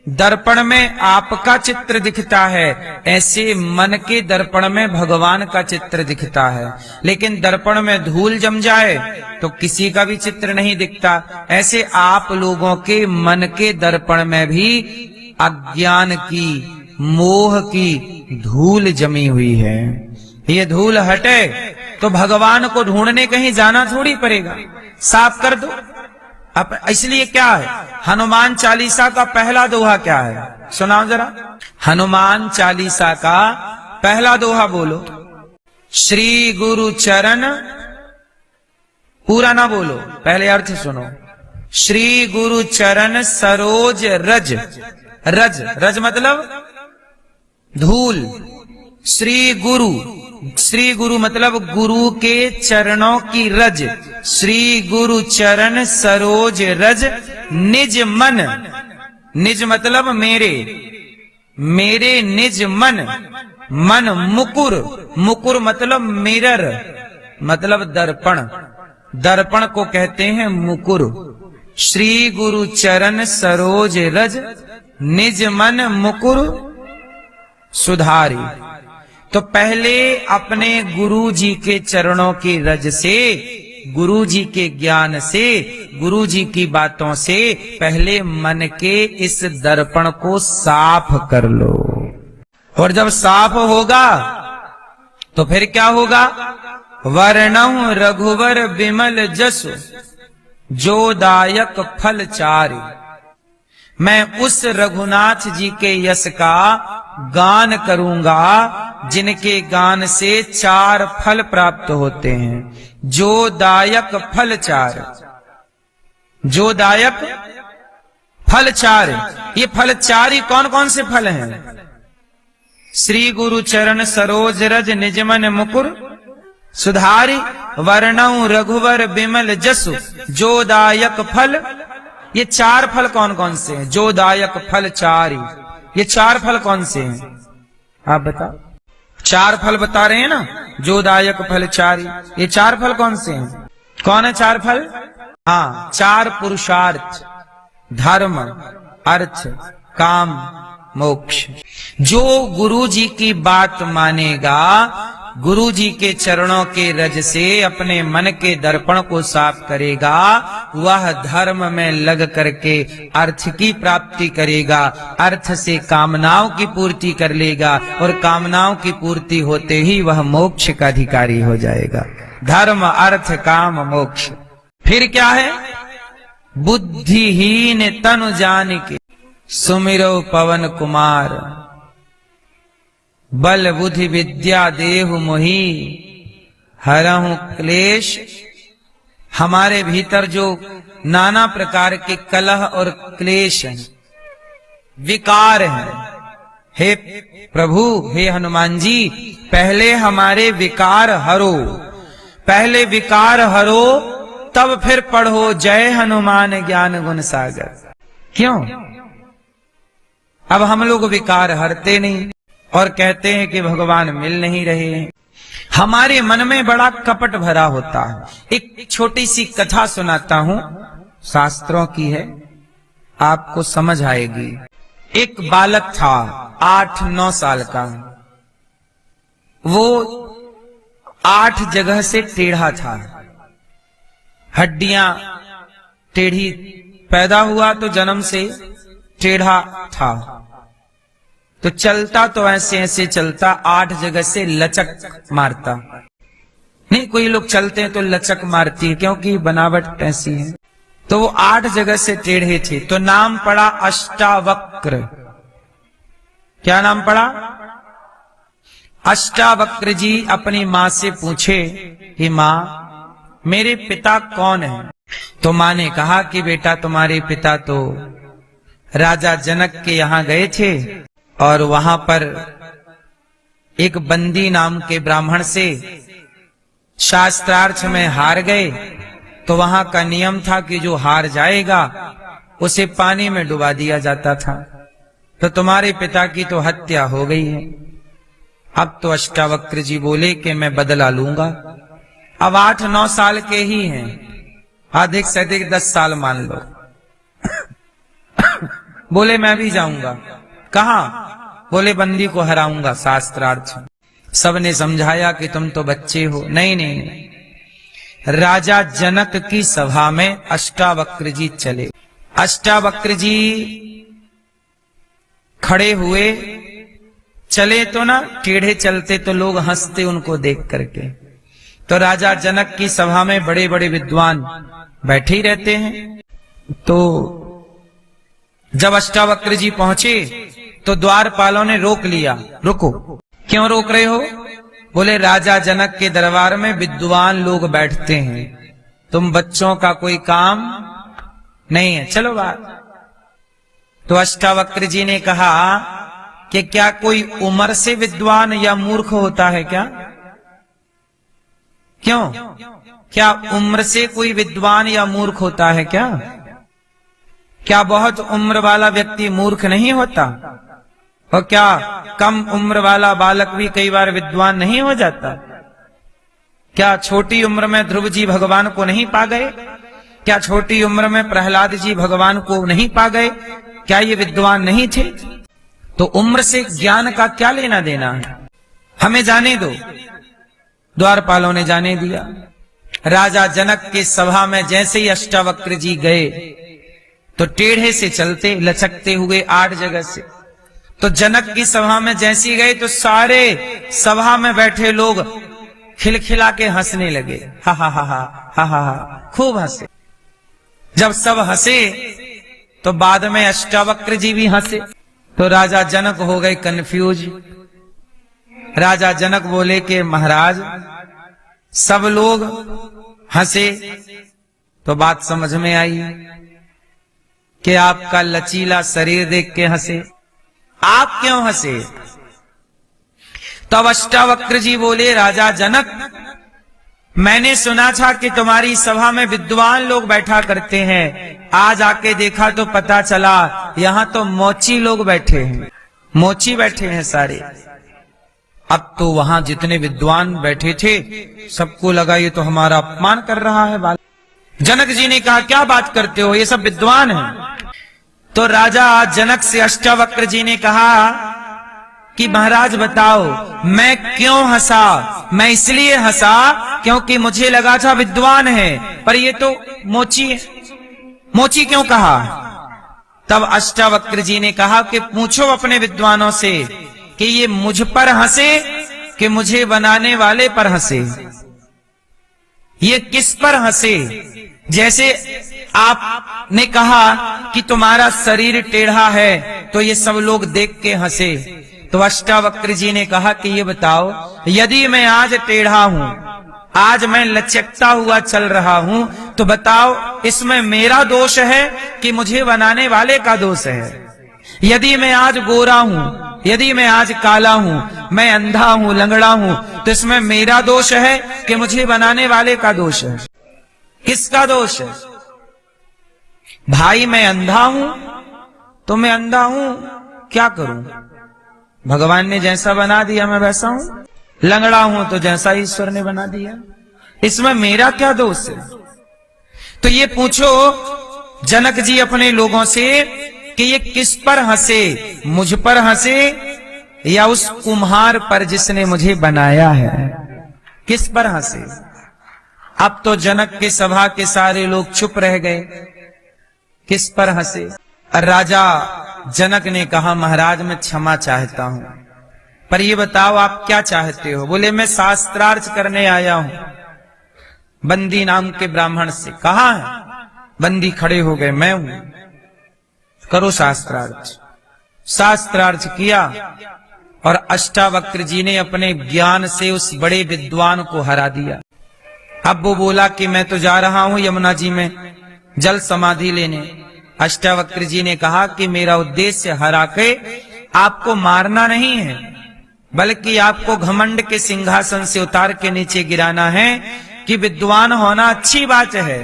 दर्पण में आपका चित्र दिखता है ऐसे मन के दर्पण में भगवान का चित्र दिखता है। लेकिन दर्पण में धूल जम जाए तो किसी का भी चित्र नहीं दिखता। ऐसे आप लोगों के मन के दर्पण में भी अज्ञान की, मोह की धूल जमी हुई है। ये धूल हटे तो भगवान को ढूंढने कहीं जाना थोड़ी पड़ेगा, साफ कर दो। अब इसलिए क्या है, हनुमान चालीसा का पहला दोहा क्या है? सुनाओ जरा। हनुमान चालीसा का पहला दोहा बोलो। श्री गुरु चरण, पूरा ना बोलो, पहले अर्थ सुनो। श्री गुरु चरण सरोज रज, रज रज मतलब धूल। श्री गुरु, श्री गुरु मतलब गुरु के चरणों की रज। श्री गुरु चरण सरोज रज निज मन, निज मतलब मेरे, मेरे निज मन, मन मुकुर, मुकुर मतलब मिरर, मतलब दर्पण, दर्पण को कहते हैं मुकुर। श्री गुरु चरण सरोज रज निज मन मुकुर सुधारी। तो पहले अपने गुरु जी के चरणों की रज से, गुरु जी के ज्ञान से, गुरु जी की बातों से पहले मन के इस दर्पण को साफ कर लो। और जब साफ होगा तो फिर क्या होगा? वर्णौ रघुवर बिमल जसु जो दायक फल चारि। मैं उस रघुनाथ जी के यश का गान करूंगा जिनके गान से 4 फल प्राप्त होते हैं। जो दायक फल 4, जो दायक फल 4। ये फल 4 ही कौन कौन से फल हैं? श्री गुरु चरण सरोज रज निजमन मुकुर सुधारी, वर्णौ रघुवर बिमल जसु जो दायक फल। ये 4 फल कौन कौन से हैं? जो दायक फल 4। ये 4 फल कौन से हैं आप बताओ? 4 फल बता रहे हैं ना, जो दायक फल 4। ये 4 फल कौन से हैं? कौन है 4 फल? हाँ, 4 पुरुषार्थ, धर्म, अर्थ, काम, मोक्ष। जो गुरु जी की बात मानेगा गुरु जी के चरणों के रज से अपने मन के दर्पण को साफ करेगा, वह धर्म में लग करके अर्थ की प्राप्ति करेगा, अर्थ से कामनाओं की पूर्ति कर लेगा और कामनाओं की पूर्ति होते ही वह मोक्ष का अधिकारी हो जाएगा। धर्म अर्थ काम मोक्ष। फिर क्या है? बुद्धिहीन तनु जान के सुमिरो पवन कुमार, बल बुद्धि विद्या देहु मोहि हरहु क्लेश। हमारे भीतर जो नाना प्रकार के कलह और क्लेश हैं, विकार हैं, हे प्रभु, हे हनुमान जी, पहले हमारे विकार हरो, पहले विकार हरो, तब फिर पढ़ो जय हनुमान ज्ञान गुण सागर। क्यों? अब हम लोग विकार हरते नहीं और कहते हैं कि भगवान मिल नहीं रहे हैं। हमारे मन में बड़ा कपट भरा होता है। एक छोटी सी कथा सुनाता हूं, शास्त्रों की है, आपको समझ आएगी। एक बालक था 8-9 साल का, वो 8 जगह से टेढ़ा था, हड्डियां टेढ़ी, पैदा हुआ तो जन्म से टेढ़ा था, तो चलता तो ऐसे ऐसे चलता, 8 जगह से लचक मारता। नहीं, कोई लोग चलते हैं तो लचक मारती है क्योंकि बनावट ऐसी है। तो वो 8 जगह से टेढ़े थे, तो नाम पड़ा अष्टावक्र। क्या नाम पड़ा? अष्टावक्र जी अपनी माँ से पूछे कि माँ, मेरे पिता कौन है? तो माँ ने कहा कि बेटा, तुम्हारे पिता तो राजा जनक के यहां गए थे और वहां पर एक बंदी नाम के ब्राह्मण से शास्त्रार्थ में हार गए, तो वहां का नियम था कि जो हार जाएगा उसे पानी में डुबा दिया जाता था। तो तुम्हारे पिता की तो हत्या हो गई है। अब तो अष्टावक्र जी बोले कि मैं बदला लूंगा। अब 8-9 साल के ही हैं, अधिक से अधिक 10 साल मान लो। बोले मैं भी जाऊंगा। कहा? बोले बंदी को हराऊंगा शास्त्रार्थ। सबने समझाया कि तुम तो बच्चे हो। नहीं नहीं नहीं, राजा जनक की सभा में अष्टावक्र जी चले। अष्टावक्र जी खड़े हुए, चले तो ना, टेढ़े चलते तो लोग हंसते उनको देख करके। तो राजा जनक की सभा में बड़े बड़े विद्वान बैठे ही रहते हैं। तो जब अष्टावक्र जी पहुंचे तो द्वारपालों ने रोक लिया। रुको, क्यों रोक रहे हो? बोले राजा जनक के दरबार में विद्वान लोग बैठते हैं, तुम बच्चों का कोई काम नहीं है, चलो बाहर। तो अष्टावक्र जी ने कहा कि क्या कोई उम्र से विद्वान या मूर्ख होता है क्या? क्यों? क्या उम्र से कोई विद्वान या मूर्ख होता है क्या? क्या बहुत उम्र वाला व्यक्ति मूर्ख नहीं होता? और क्या कम उम्र वाला बालक भी कई बार विद्वान नहीं हो जाता? क्या छोटी उम्र में ध्रुव जी भगवान को नहीं पा गए? क्या छोटी उम्र में प्रहलाद जी भगवान को नहीं पा गए? क्या ये विद्वान नहीं थे? तो उम्र से ज्ञान का क्या लेना देना है? हमें जाने दो। द्वारपालों ने जाने दिया। राजा जनक के सभा में जैसे ही अष्टावक्र जी गए तो टेढ़े से चलते, लचकते हुए 8 जगह से। तो जनक की सभा में जैसे गए तो सारे सभा में बैठे लोग खिलखिला के हंसने लगे। हा हा हा हा हा हा, खूब हंसे। जब सब हंसे तो बाद में अष्टावक्र जी भी हंसे। तो राजा जनक हो गए कंफ्यूज। राजा जनक बोले कि महाराज, सब लोग हंसे तो बात समझ में आई कि आपका लचीला शरीर देख के हंसे, आप क्यों हंसे? तब अष्टावक्र जी बोले, राजा जनक, मैंने सुना था कि तुम्हारी सभा में विद्वान लोग बैठा करते हैं। आज आके देखा तो पता चला यहाँ तो मोची लोग बैठे हैं, मोची बैठे हैं सारे। अब तो वहां जितने विद्वान बैठे थे सबको लगा ये तो हमारा अपमान कर रहा है बालक। जनक जी ने कहा, क्या बात करते हो, ये सब विद्वान हैं। तो राजा जनक से अष्टावक्र जी ने कहा कि महाराज बताओ मैं क्यों हंसा। मैं इसलिए हंसा क्योंकि मुझे लगा था विद्वान है, पर ये तो मोची है। मोची क्यों कहा? तब अष्टावक्र जी ने कहा कि पूछो अपने विद्वानों से कि ये मुझ पर हंसे कि मुझे बनाने वाले पर हंसे, ये किस पर हंसे। जैसे आपने कहा कि तुम्हारा शरीर टेढ़ा है तो ये सब लोग देख के हंसे, तो अष्टावक्र जी ने कहा कि ये बताओ यदि मैं आज टेढ़ा हूं, आज मैं लचकता हुआ चल रहा हूं, तो बताओ इसमें मेरा दोष है कि मुझे बनाने वाले का दोष है। यदि मैं आज गोरा हूं, यदि मैं आज काला हूं, मैं अंधा हूं, लंगड़ा हूं, तो इसमें मेरा दोष है कि मुझे बनाने वाले का दोष है। किसका दोष है? भाई मैं अंधा हूं तो मैं अंधा हूं, क्या करूं? भगवान ने जैसा बना दिया मैं वैसा हूं। लंगड़ा हूं तो जैसा ईश्वर ने बना दिया, इसमें मेरा क्या दोष है? तो ये पूछो जनक जी अपने लोगों से कि ये किस पर हंसे, मुझ पर हंसे या उस कुम्हार पर जिसने मुझे बनाया है? किस पर हंसे? अब तो जनक के सभा के सारे लोग चुप रह गए। किस पर हंसे? राजा जनक ने कहा महाराज मैं क्षमा चाहता हूं, पर ये बताओ आप क्या चाहते हो? बोले मैं शास्त्रार्थ करने आया हूं बंदी नाम के ब्राह्मण से। कहा है? बंदी खड़े हो गए, मैं हूं, करो शास्त्रार्थ। शास्त्रार्थ किया और अष्टावक्र जी ने अपने ज्ञान से उस बड़े विद्वान को हरा दिया। अब वो बोला कि मैं तो जा रहा हूं यमुना जी में जल समाधि लेने। अष्टावक्र जी ने कहा कि मेरा उद्देश्य हरा के आपको मारना नहीं है, बल्कि आपको घमंड के सिंहासन से उतार के नीचे गिराना है। कि विद्वान होना अच्छी बात है,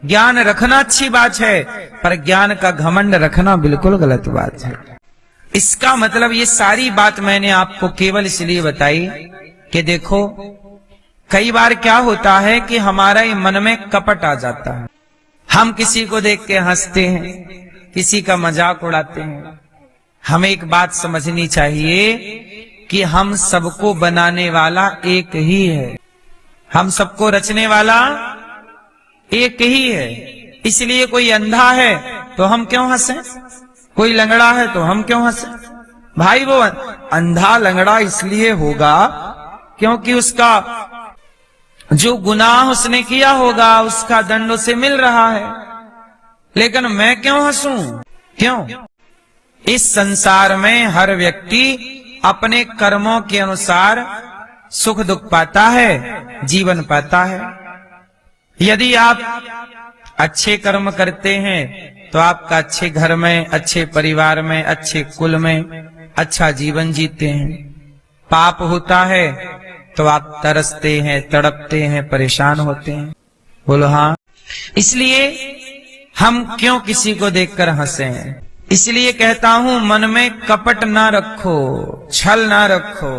ज्ञान रखना अच्छी बात है, पर ज्ञान का घमंड रखना बिल्कुल गलत बात है। इसका मतलब ये सारी बात मैंने आपको केवल इसलिए बताई कि देखो कई बार क्या होता है कि हमारे मन में कपट आ जाता है। हम किसी को देख के हंसते हैं, किसी का मजाक उड़ाते हैं। हमें एक बात समझनी चाहिए कि हम सबको बनाने वाला एक ही है, हम सबको रचने वाला एक ही है। इसलिए कोई अंधा है तो हम क्यों हंसे, कोई लंगड़ा है तो हम क्यों हंसे? भाई वो अंधा लंगड़ा इसलिए होगा क्योंकि उसका जो गुनाह उसने किया होगा उसका दंड उसे मिल रहा है। लेकिन मैं क्यों हंसूं? क्यों? इस संसार में हर व्यक्ति अपने कर्मों के अनुसार सुख दुख पाता है, जीवन पाता है। यदि आप अच्छे कर्म करते हैं तो आपका अच्छे घर में, अच्छे परिवार में, अच्छे कुल में अच्छा जीवन जीते हैं। पाप होता है तो आप तरसते हैं, तड़पते हैं, परेशान होते हैं। बोलो हाँ। इसलिए हम क्यों किसी को देखकर हंसे हैं? इसलिए कहता हूं मन में कपट ना रखो, छल ना रखो,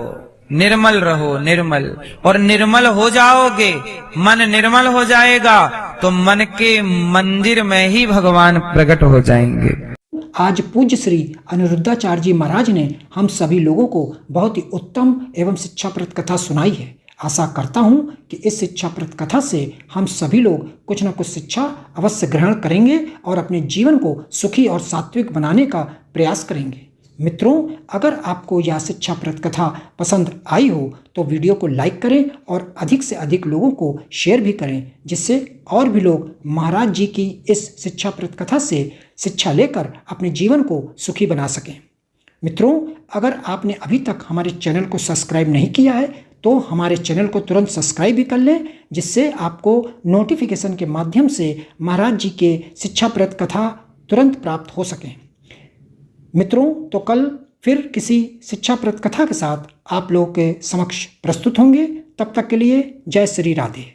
निर्मल रहो, निर्मल। और निर्मल हो जाओगे, मन निर्मल हो जाएगा तो मन के मंदिर में ही भगवान प्रकट हो जाएंगे। आज पूज्य श्री अनिरुद्धाचार्य जी महाराज ने हम सभी लोगों को बहुत ही उत्तम एवं शिक्षाप्रद कथा सुनाई है। आशा करता हूं कि इस शिक्षाप्रद कथा से हम सभी लोग कुछ न कुछ शिक्षा अवश्य ग्रहण करेंगे और अपने जीवन को सुखी और सात्विक बनाने का प्रयास करेंगे। मित्रों, अगर आपको यह शिक्षाप्रद कथा पसंद आई हो तो वीडियो को लाइक करें और अधिक से अधिक लोगों को शेयर भी करें, जिससे और भी लोग महाराज जी की इस शिक्षाप्रद कथा से शिक्षा लेकर अपने जीवन को सुखी बना सकें। मित्रों, अगर आपने अभी तक हमारे चैनल को सब्सक्राइब नहीं किया है तो हमारे चैनल को तुरंत सब्सक्राइब भी कर लें, जिससे आपको नोटिफिकेशन के माध्यम से महाराज जी के शिक्षाप्रद कथा तुरंत प्राप्त हो सकें। मित्रों, तो कल फिर किसी शिक्षाप्रद कथा के साथ आप लोगों के समक्ष प्रस्तुत होंगे। तब तक के लिए जय श्री राधे।